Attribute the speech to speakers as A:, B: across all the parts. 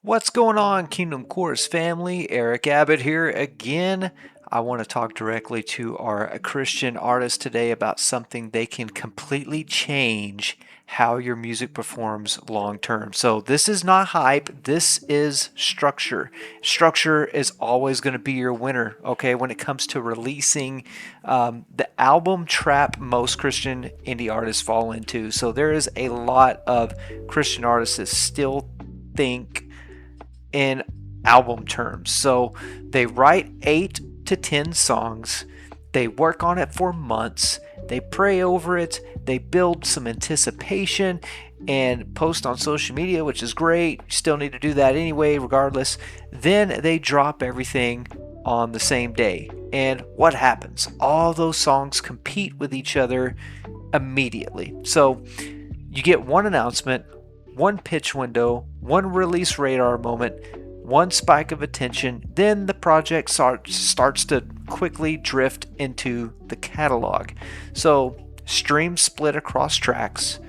A: What's going on, Kingdom Chorus family? Eric Abbott here again. I want to talk directly to our Christian artists today about something they can completely change how your music performs long term. So, this is not hype, this is structure. Structure is always going to be your winner, okay, when it comes to releasing the album trap most Christian indie artists fall into. So, there is a lot of Christian artists that still think in album terms. So they write 8 to 10 songs, they work on it for months, they pray over it, they build some anticipation and post on social media, which is great. You still need to do that anyway, regardless. Then they drop everything on the same day. And what happens? All those songs compete with each other immediately. So you get one announcement, one pitch window, one release radar moment, one spike of attention, then the project starts to quickly drift into the catalog. So streams split across tracks,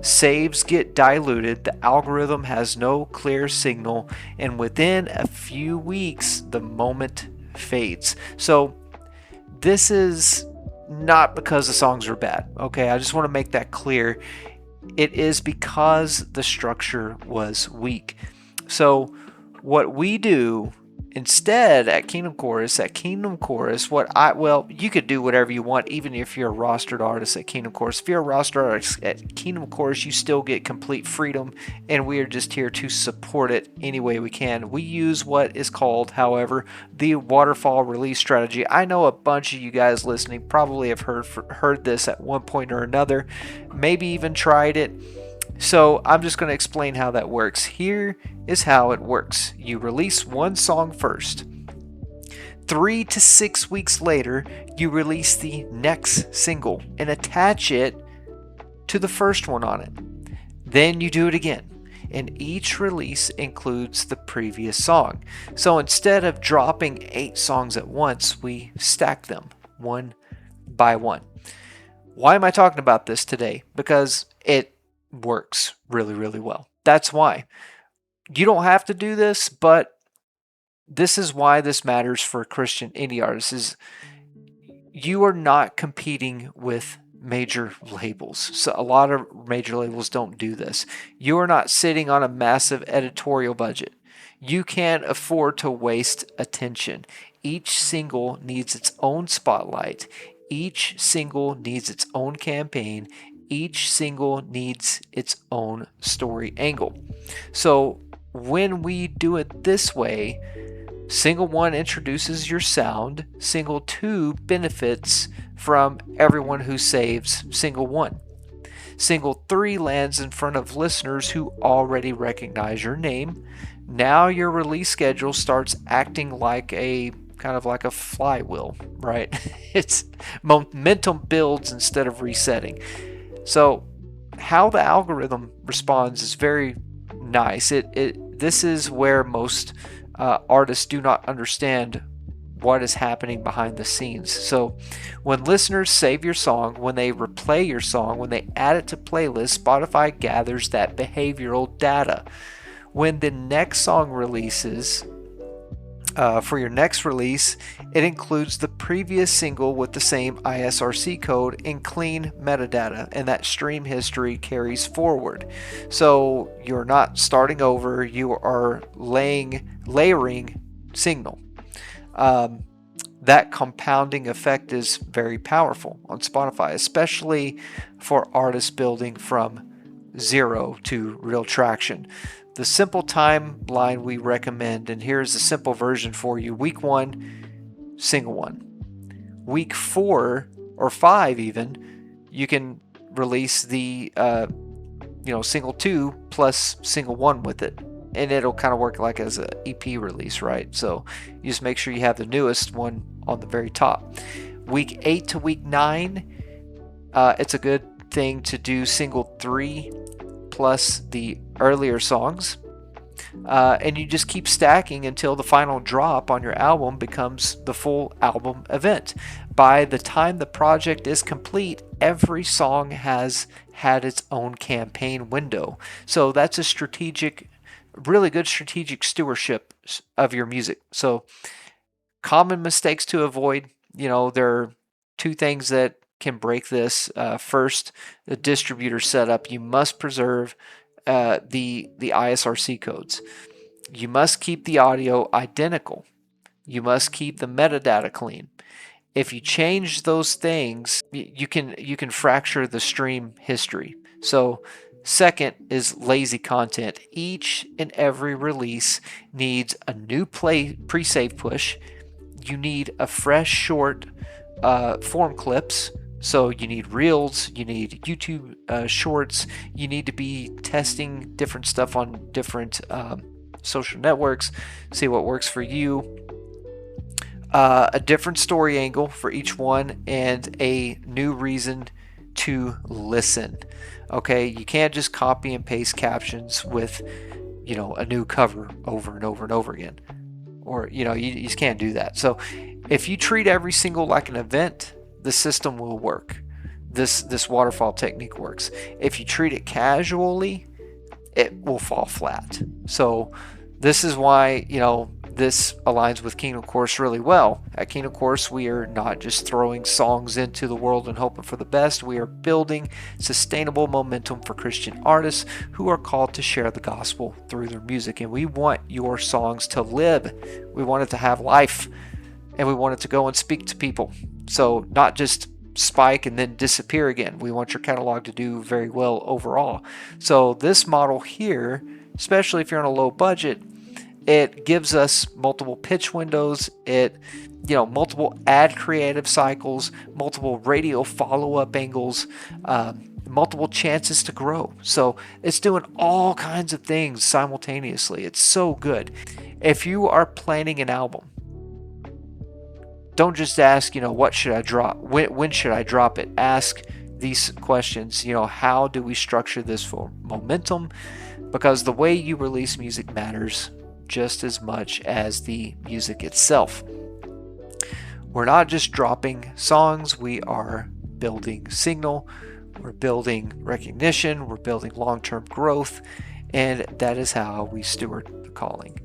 A: saves get diluted, the algorithm has no clear signal, and within a few weeks, the moment fades. So this is not because the songs are bad, okay? I just want to make that clear. It is because the structure was weak. So what we do instead at Kingdom Chorus, you could do whatever you want, even if you're a rostered artist at Kingdom Chorus. If you're a rostered artist at Kingdom Chorus, you still get complete freedom, and we are just here to support it any way we can. We use what is called, however, the Waterfall release strategy. I know a bunch of you guys listening probably have heard this at one point or another, maybe even tried it. So I'm just going to explain how that works. Here is how it works. You release one song first. 3 to 6 weeks later, you release the next single and attach it to the first one on it. Then you do it again. And each release includes the previous song. So instead of dropping 8 songs at once, we stack them one by one. Why am I talking about this today? Because it works really, really well. That's why. You don't have to do this, but this is why this matters for Christian indie artists. Is you are not competing with major labels. So a lot of major labels don't do this. You are not sitting on a massive editorial budget. You can't afford to waste attention. Each single needs its own spotlight. Each single needs its own campaign. Each single needs its own story angle. So when we do it this way, single 1 introduces your sound, single 2 benefits from everyone who saves single 1. Single 3 lands in front of listeners who already recognize your name. Now your release schedule starts acting like a kind of like a flywheel, right? It's momentum builds instead of resetting. So how the algorithm responds is very nice. This is where most artists do not understand what is happening behind the scenes. So when listeners save your song, when they replay your song, when they add it to playlists, Spotify gathers that behavioral data. When the next song releases, for your next release, it includes the previous single with the same ISRC code and clean metadata, and that stream history carries forward. So you're not starting over, you are layering signal. That compounding effect is very powerful on Spotify, especially for artists building from zero to real traction. The simple timeline we recommend, and here's the simple version for you. Week 1, single 1. Week 4 or 5 even, you can release the single 2 plus single 1 with it. And it'll kind of work like as an EP release, right? So you just make sure you have the newest one on the very top. Week 8 to week 9, it's a good thing to do single 3 plus the earlier songs, and you just keep stacking until the final drop on your album becomes the full album event. By the time the project is complete, every song has had its own campaign window. So that's a strategic really good strategic stewardship of your music. So common mistakes to avoid, there are two things that can break this. First, the distributor setup. You must preserve the ISRC codes. You must keep the audio identical. You must keep the metadata clean. If you change those things, you can fracture the stream history. So second is lazy content. Each and every release needs a new pre-save push. You need a fresh short form clips. So you need reels, you need YouTube shorts, you need to be testing different stuff on different social networks, see what works for you. A different story angle for each one, and a new reason to listen. Okay, you can't just copy and paste captions with, a new cover over and over and over again. Or, you just can't do that. So if you treat every single like an event, the system will work. This waterfall technique works. If you treat it casually, it will fall flat. So this is why, this aligns with Kingdom Course really well. At Kingdom Course, we are not just throwing songs into the world and hoping for the best. We are building sustainable momentum for Christian artists who are called to share the gospel through their music. And we want your songs to live. We want it to have life. And we want it to go and speak to people. So not just spike and then disappear again. We want your catalog to do very well overall. So this model here, especially if you're on a low budget, it gives us multiple pitch windows, multiple ad creative cycles, multiple radio follow-up angles, multiple chances to grow. So it's doing all kinds of things simultaneously. It's so good. If you are planning an album, don't just ask, what should I drop? When should I drop it? Ask these questions. How do we structure this for momentum? Because the way you release music matters just as much as the music itself. We're not just dropping songs, we are building signal, we're building recognition, we're building long-term growth, and that is how we steward the calling.